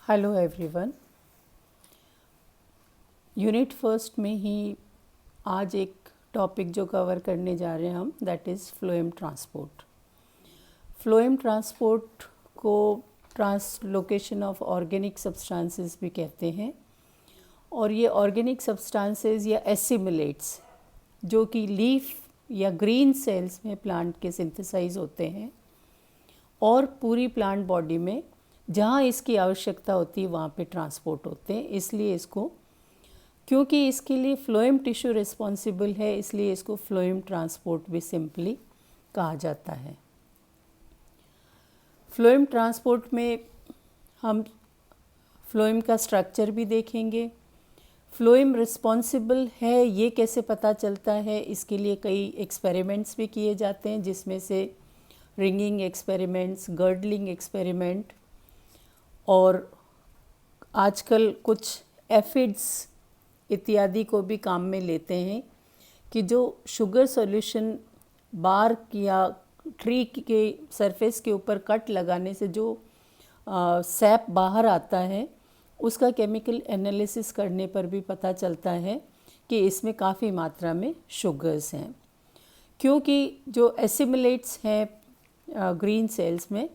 Hello everyone. Unit first में ही आज एक टॉपिक जो कवर करने जा रहे हैं हम, that is phloem transport. Phloem transport को ट्रांसलोकेशन ऑफ ऑर्गेनिक सब्सटेंसेस भी कहते हैं, और ये ऑर्गेनिक सब्सटेंसेस या एसिमिलेट्स जो कि लीफ या ग्रीन सेल्स में प्लांट के सिंथेसाइज होते हैं और पूरी प्लांट बॉडी में जहाँ इसकी आवश्यकता होती है वहाँ पे ट्रांसपोर्ट होते हैं। इसलिए इसको, क्योंकि इसके लिए फ्लोएम टिश्यू रिस्पॉन्सिबल है, इसलिए इसको फ्लोएम ट्रांसपोर्ट भी सिंपली कहा जाता है। फ्लोएम ट्रांसपोर्ट में हम फ्लोएम का स्ट्रक्चर भी देखेंगे। फ्लोएम रिस्पॉन्सिबल है ये कैसे पता चलता है, इसके लिए कई एक्सपेरिमेंट्स भी किए जाते हैं, जिसमें से रिंगिंग एक्सपेरिमेंट्स, गर्डलिंग एक्सपेरिमेंट और आजकल कुछ एफिड्स इत्यादि को भी काम में लेते हैं कि जो शुगर सॉल्यूशन बार्क या ट्री के सरफेस के ऊपर कट लगाने से जो सैप बाहर आता है, उसका केमिकल एनालिसिस करने पर भी पता चलता है कि इसमें काफ़ी मात्रा में शुगर्स हैं। क्योंकि जो एसिमिलेट्स हैं ग्रीन सेल्स में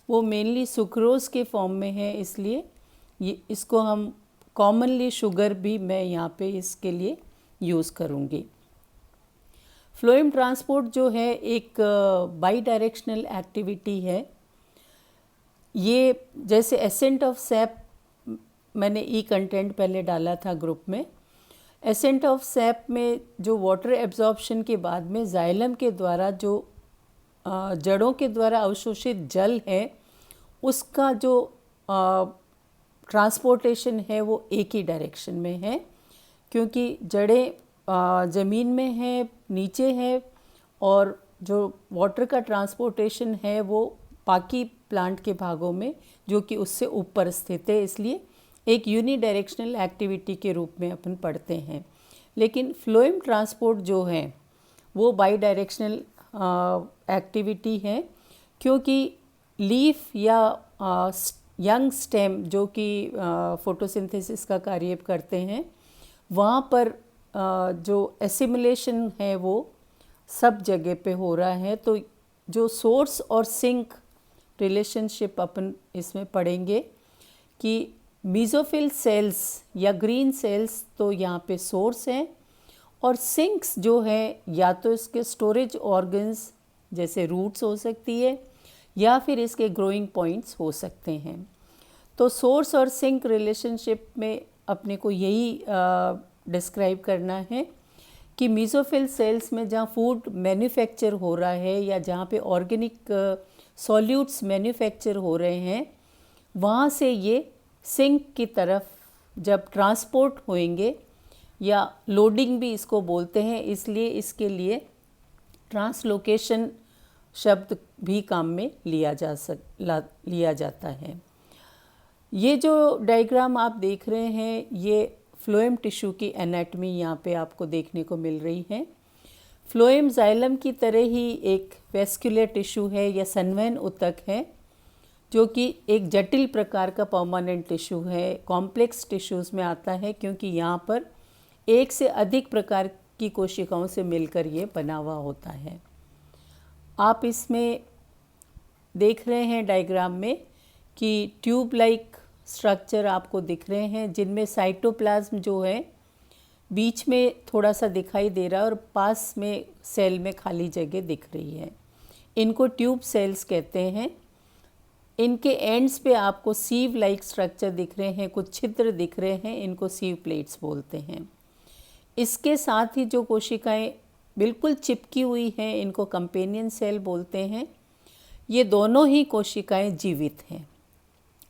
वो मेनली सुक्रोज के फॉर्म में है, इसलिए इसको हम कॉमनली शुगर भी मैं यहाँ पे इसके लिए यूज़ करूँगी। फ्लोएम ट्रांसपोर्ट जो है एक बाई डायरेक्शनल एक्टिविटी है। ये जैसे एसेंट ऑफ सैप, मैंने ई कंटेंट पहले डाला था ग्रुप में। एसेंट ऑफ सैप में जो वाटर एब्जॉर्प्शन के बाद में जाइलम के द्वारा जो जड़ों के द्वारा अवशोषित जल है, उसका जो ट्रांसपोर्टेशन है वो एक ही डायरेक्शन में है, क्योंकि जड़ें ज़मीन में है, नीचे है, और जो वाटर का ट्रांसपोर्टेशन है वो बाकी प्लांट के भागों में जो कि उससे ऊपर स्थित है, इसलिए एक यूनी डायरेक्शनल एक्टिविटी के रूप में अपन पढ़ते हैं। लेकिन फ्लोएम ट्रांसपोर्ट जो है वो बाई डायरेक्शनल एक्टिविटी है, क्योंकि लीफ या यंग स्टेम जो कि फोटोसिंथेसिस का कार्य करते हैं, वहाँ पर जो एसिमिलेशन है वो सब जगह पे हो रहा है। तो जो सोर्स और सिंक रिलेशनशिप अपन इसमें पढ़ेंगे कि मीज़ोफिल सेल्स या ग्रीन सेल्स तो यहाँ पे सोर्स हैं, और सिंक्स जो है या तो इसके स्टोरेज ऑर्गन्स जैसे रूट्स हो सकती है या फिर इसके ग्रोइंग पॉइंट्स हो सकते हैं। तो सोर्स और सिंक रिलेशनशिप में अपने को यही डिस्क्राइब करना है कि मीज़ोफिल सेल्स में जहाँ फूड मैन्युफैक्चर हो रहा है या जहाँ पे ऑर्गेनिक सॉल्यूट्स मैन्युफैक्चर हो रहे हैं, वहाँ से ये सिंक की तरफ जब ट्रांसपोर्ट होएंगे, या लोडिंग भी इसको बोलते हैं, इसलिए इसके लिए ट्रांसलोकेशन शब्द भी काम में लिया जाता है। ये जो डायग्राम आप देख रहे हैं, ये फ्लोएम टिश्यू की एनाटमी यहाँ पे आपको देखने को मिल रही है। फ्लोएम जाइलम की तरह ही एक वेस्कुलर टिश्यू है या संवहन ऊतक है, जो कि एक जटिल प्रकार का परमानेंट टिश्यू है, कॉम्प्लेक्स टिश्यूज़ में आता है, क्योंकि यहाँ पर एक से अधिक प्रकार की कोशिकाओं से मिलकर ये बना हुआ होता है। आप इसमें देख रहे हैं डायग्राम में कि ट्यूब लाइक स्ट्रक्चर आपको दिख रहे हैं, जिनमें साइटोप्लाज्म जो है बीच में थोड़ा सा दिखाई दे रहा है और पास में सेल में खाली जगह दिख रही है। इनको ट्यूब सेल्स कहते हैं। इनके एंड्स पे आपको सीव लाइक स्ट्रक्चर दिख रहे हैं, कुछ छिद्र दिख रहे हैं, इनको सीव प्लेट्स बोलते हैं। इसके साथ ही जो कोशिकाएं बिल्कुल चिपकी हुई हैं, इनको कंपेनियन सेल बोलते हैं। ये दोनों ही कोशिकाएं जीवित हैं,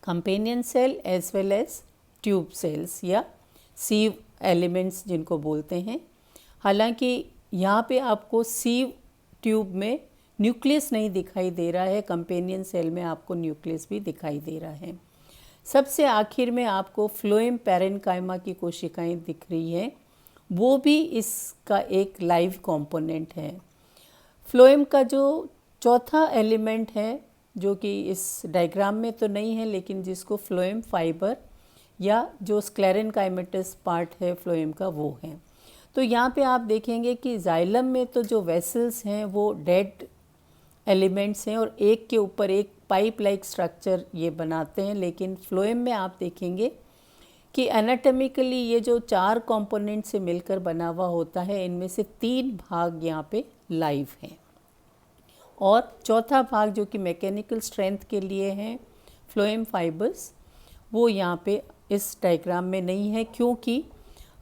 companion cell as well as tube cells या सीव एलिमेंट्स जिनको बोलते हैं। हालांकि यहाँ पे आपको सीव ट्यूब में न्यूक्लियस नहीं दिखाई दे रहा है, कंपेनियन सेल में आपको न्यूक्लियस भी दिखाई दे रहा है। सबसे आखिर में आपको फ्लोएम पैरेन्काइमा की कोशिकाएं दिख रही हैं, वो भी इसका एक लाइव कंपोनेंट है। फ्लोएम का जो चौथा एलिमेंट है जो कि इस डायग्राम में तो नहीं है, लेकिन जिसको फ्लोएम फाइबर या जो स्क्लेरेनकाइमेटस पार्ट है फ्लोएम का वो है। तो यहाँ पे आप देखेंगे कि जाइलम में तो जो वेसल्स हैं वो डेड एलिमेंट्स हैं और एक के ऊपर एक पाइप लाइक स्ट्रक्चर ये बनाते हैं, लेकिन फ्लोएम में आप देखेंगे कि एनाटॉमिकली ये जो 4 कंपोनेंट से मिलकर बना हुआ होता है, इनमें से 3 भाग यहाँ पे लाइव हैं और चौथा भाग जो कि मैकेनिकल स्ट्रेंथ के लिए है फ्लोएम फाइबर्स, वो यहाँ पे इस डायग्राम में नहीं है, क्योंकि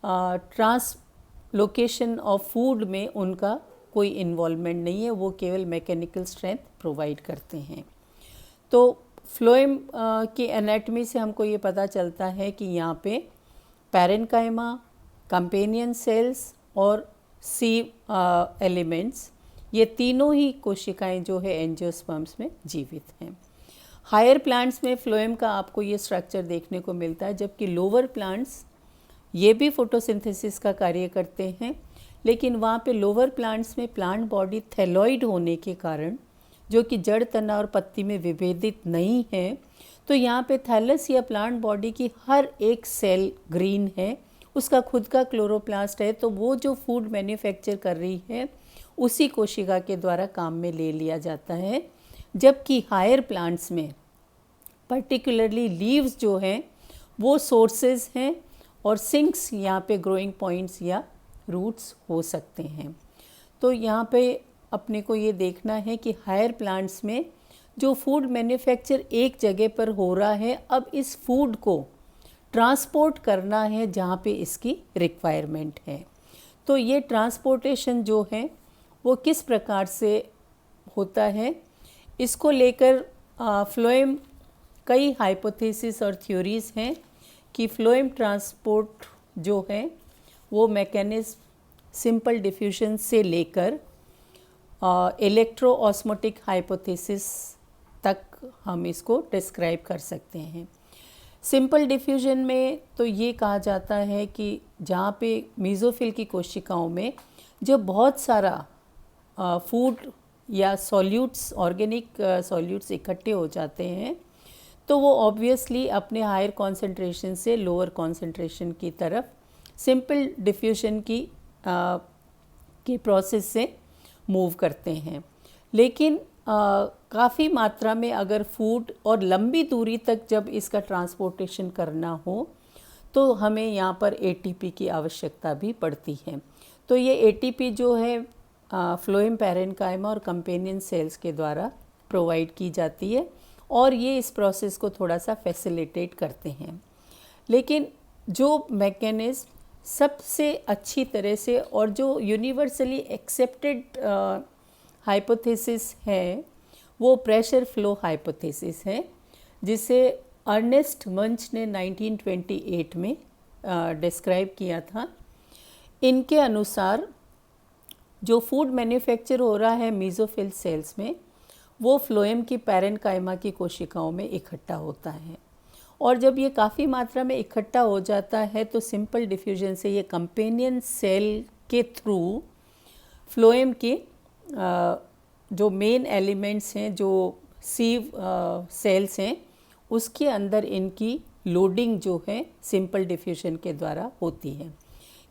ट्रांसलोकेशन ऑफ फूड में उनका कोई इन्वॉल्वमेंट नहीं है, वो केवल मैकेनिकल स्ट्रेंथ प्रोवाइड करते हैं। तो फ्लोएम की एनाटॉमी से हमको ये पता चलता है कि यहाँ पे पैरेन्काइमा, कंपेनियन सेल्स और सीव एलिमेंट्स, ये तीनों ही कोशिकाएं जो है एंजियोस्पर्म्स में जीवित हैं। हायर प्लांट्स में फ्लोएम का आपको ये स्ट्रक्चर देखने को मिलता है, जबकि लोअर प्लांट्स ये भी फोटोसिंथेसिस का कार्य करते हैं, लेकिन वहाँ पे लोअर प्लांट्स में प्लांट बॉडी थैलॉइड होने के कारण, जो कि जड़, तना और पत्ती में विभेदित नहीं है, तो यहाँ पे थैलस या प्लांट बॉडी की हर एक सेल ग्रीन है, उसका खुद का क्लोरोप्लास्ट है, तो वो जो फूड मैन्युफैक्चर कर रही है उसी कोशिका के द्वारा काम में ले लिया जाता है। जबकि हायर प्लांट्स में पर्टिकुलरली लीव्स जो हैं वो सोर्सेज हैं और सिंक्स यहाँ पे ग्रोइंग पॉइंट्स या रूट्स हो सकते हैं। तो यहाँ पे अपने को ये देखना है कि हायर प्लांट्स में जो फूड मैन्युफैक्चर एक जगह पर हो रहा है, अब इस फूड को ट्रांसपोर्ट करना है जहाँ पे इसकी रिक्वायरमेंट है। तो ये ट्रांसपोर्टेशन जो है वो किस प्रकार से होता है, इसको लेकर फ्लोएम कई हाइपोथेसिस और थ्योरीज़ हैं कि फ्लोएम ट्रांसपोर्ट जो है वो मैकेनिज्म सिंपल डिफ्यूजन से लेकर इलेक्ट्रो ऑस्मोटिक हाइपोथेसिस तक हम इसको डिस्क्राइब कर सकते हैं। सिंपल डिफ्यूजन में तो ये कहा जाता है कि जहाँ पे मीज़ोफिल की कोशिकाओं में जब बहुत सारा फूड या सॉल्यूट्स, ऑर्गेनिक सॉल्यूट्स इकट्ठे हो जाते हैं, तो वो ऑब्वियसली अपने हायर कॉन्सेंट्रेशन से लोअर कॉन्सेंट्रेशन की तरफ सिंपल डिफ्यूजन की के प्रोसेस से मूव करते हैं। लेकिन काफ़ी मात्रा में अगर फूड और लंबी दूरी तक जब इसका ट्रांसपोर्टेशन करना हो तो हमें यहाँ पर एटीपी की आवश्यकता भी पड़ती है। तो ये एटीपी जो है फ्लोएम पैरेन्काइमा और कंपेनियन सेल्स के द्वारा प्रोवाइड की जाती है और ये इस प्रोसेस को थोड़ा सा फैसिलिटेट करते हैं। लेकिन जो मैकेनिज्म सबसे अच्छी तरह से और जो यूनिवर्सली एक्सेप्टेड हाइपोथेसिस है वो प्रेशर फ्लो हाइपोथेसिस है, जिसे अर्नेस्ट मंच ने 1928 में डिस्क्राइब किया था। इनके अनुसार जो फूड मैन्युफैक्चर हो रहा है मीज़ोफिल सेल्स में, वो फ्लोएम की पैरेन्काइमा की कोशिकाओं में इकट्ठा होता है और जब ये काफ़ी मात्रा में इकट्ठा हो जाता है तो सिंपल डिफ्यूजन से ये कंपेनियन सेल के थ्रू फ्लोएम के जो मेन एलिमेंट्स हैं, जो सीव सेल्स हैं, उसके अंदर इनकी लोडिंग जो है सिंपल डिफ्यूजन के द्वारा होती है।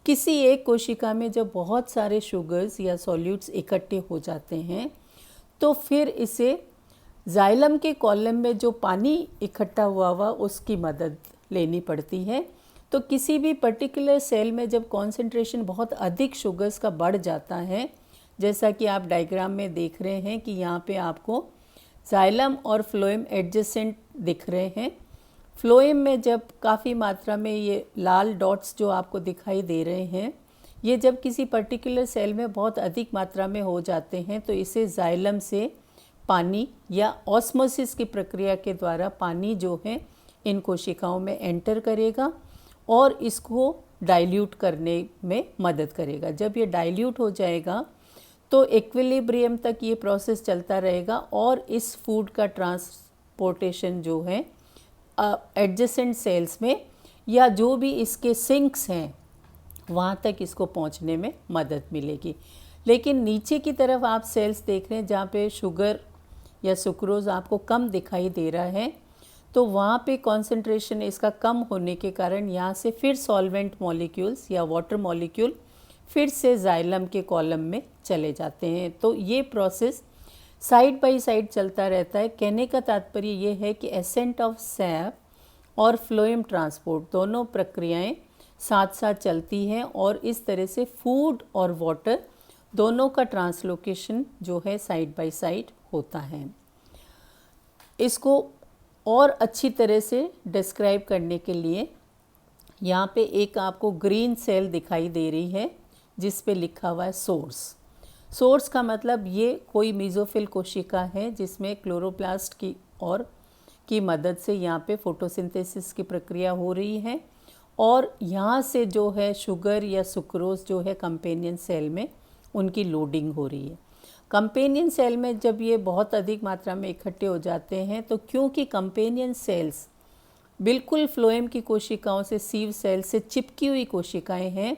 किसी एक कोशिका में जब बहुत सारे शुगर्स या सॉल्यूट्स इकट्ठे हो जाते हैं तो फिर इसे जाइलम के कॉलम में जो पानी इकट्ठा हुआ उसकी मदद लेनी पड़ती है। तो किसी भी पर्टिकुलर सेल में जब कॉन्सेंट्रेशन बहुत अधिक शुगर्स का बढ़ जाता है, जैसा कि आप डायग्राम में देख रहे हैं कि यहाँ पे आपको जाइलम और फ्लोएम एडजेसेंट दिख रहे हैं। फ्लोएम में जब काफ़ी मात्रा में ये लाल डॉट्स जो आपको दिखाई दे रहे हैं, ये जब किसी पर्टिकुलर सेल में बहुत अधिक मात्रा में हो जाते हैं तो इसे जाइलम से पानी या ऑस्मोसिस की प्रक्रिया के द्वारा पानी जो है इन कोशिकाओं में एंटर करेगा और इसको डाइल्यूट करने में मदद करेगा। जब ये डाइल्यूट हो जाएगा तो इक्विलिब्रियम तक ये प्रोसेस चलता रहेगा और इस फूड का ट्रांसपोर्टेशन जो है एडजेसेंट सेल्स में या जो भी इसके सिंक्स हैं वहाँ तक इसको पहुँचने में मदद मिलेगी। लेकिन नीचे की तरफ आप सेल्स देख रहे हैं जहाँ पे शुगर या सुक्रोज आपको कम दिखाई दे रहा है, तो वहाँ पे कॉन्सेंट्रेशन इसका कम होने के कारण यहाँ से फिर सॉल्वेंट मॉलिक्यूल्स या वाटर मॉलिक्यूल फिर से जाइलम के कॉलम में चले जाते हैं। तो ये प्रोसेस साइड बाय साइड चलता रहता है। कहने का तात्पर्य ये है कि एसेंट ऑफ सैप और फ्लोएम ट्रांसपोर्ट दोनों प्रक्रियाएं साथ साथ चलती हैं और इस तरह से फूड और वाटर दोनों का ट्रांसलोकेशन जो है साइड बाय साइड होता है। इसको और अच्छी तरह से डिस्क्राइब करने के लिए यहाँ पे एक आपको ग्रीन सेल दिखाई दे रही है जिस पे लिखा हुआ है सोर्स। सोर्स का मतलब ये कोई मीज़ोफिल कोशिका है जिसमें क्लोरोप्लास्ट की मदद से यहाँ पे फोटोसिंथेसिस की प्रक्रिया हो रही है और यहाँ से जो है शुगर या सुक्रोज जो है कंपेनियन सेल में उनकी लोडिंग हो रही है। कंपेनियन सेल में जब ये बहुत अधिक मात्रा में इकट्ठे हो जाते हैं तो क्योंकि कंपेनियन सेल्स बिल्कुल फ्लोएम की कोशिकाओं से सीव सेल से चिपकी हुई कोशिकाएं हैं,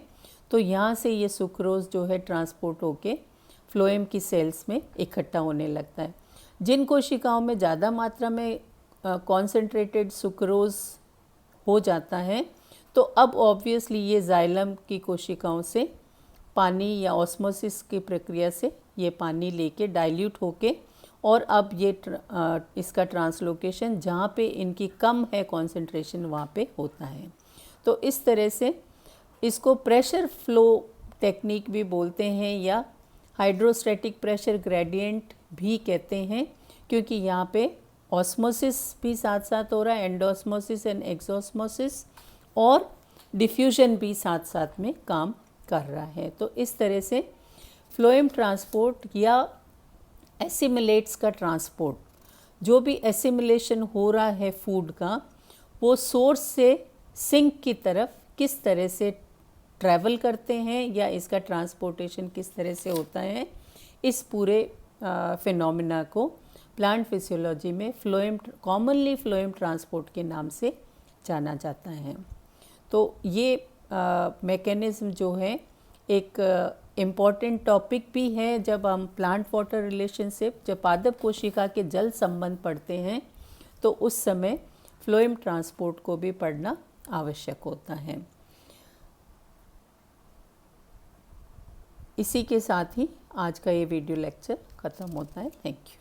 तो यहाँ से ये सुक्रोज जो है ट्रांसपोर्ट होके फ्लोएम की सेल्स में इकट्ठा होने लगता है। जिन कोशिकाओं में ज़्यादा मात्रा में कॉन्सेंट्रेटेड सुक्रोज हो जाता है तो अब ऑब्वियसली ये जाइलम की कोशिकाओं से पानी या ऑस्मोसिस की प्रक्रिया से ये पानी लेके डाइल्यूट होके और अब ये इसका ट्रांसलोकेशन जहाँ पे इनकी कम है कॉन्सेंट्रेशन वहाँ पे होता है। तो इस तरह से इसको प्रेशर फ्लो टेक्निक भी बोलते हैं या हाइड्रोस्टैटिक प्रेशर ग्रेडियंट भी कहते हैं, क्योंकि यहाँ पे ऑस्मोसिस भी साथ साथ हो रहा है, एंडोस्मोसिस एंड एक्सोस्मोसिस, और डिफ्यूजन भी साथ साथ में काम कर रहा है। तो इस तरह से फ्लोएम ट्रांसपोर्ट या एसिमिलेट्स का ट्रांसपोर्ट, जो भी एसिमिलेशन हो रहा है फूड का, वो सोर्स से सिंक की तरफ किस तरह से ट्रैवल करते हैं या इसका ट्रांसपोर्टेशन किस तरह से होता है, इस पूरे फिनोमिना को प्लांट फिजियोलॉजी में कॉमनली फ्लोएम ट्रांसपोर्ट के नाम से जाना जाता है। तो ये मैकेनिज़्म जो है एक इम्पॉर्टेंट टॉपिक भी है जब हम प्लांट वाटर रिलेशनशिप, जब पादप कोशिका के जल संबंध पढ़ते हैं तो उस समय फ्लोएम ट्रांसपोर्ट को भी पढ़ना आवश्यक होता है। इसी के साथ ही आज का ये वीडियो लेक्चर ख़त्म होता है। Thank you.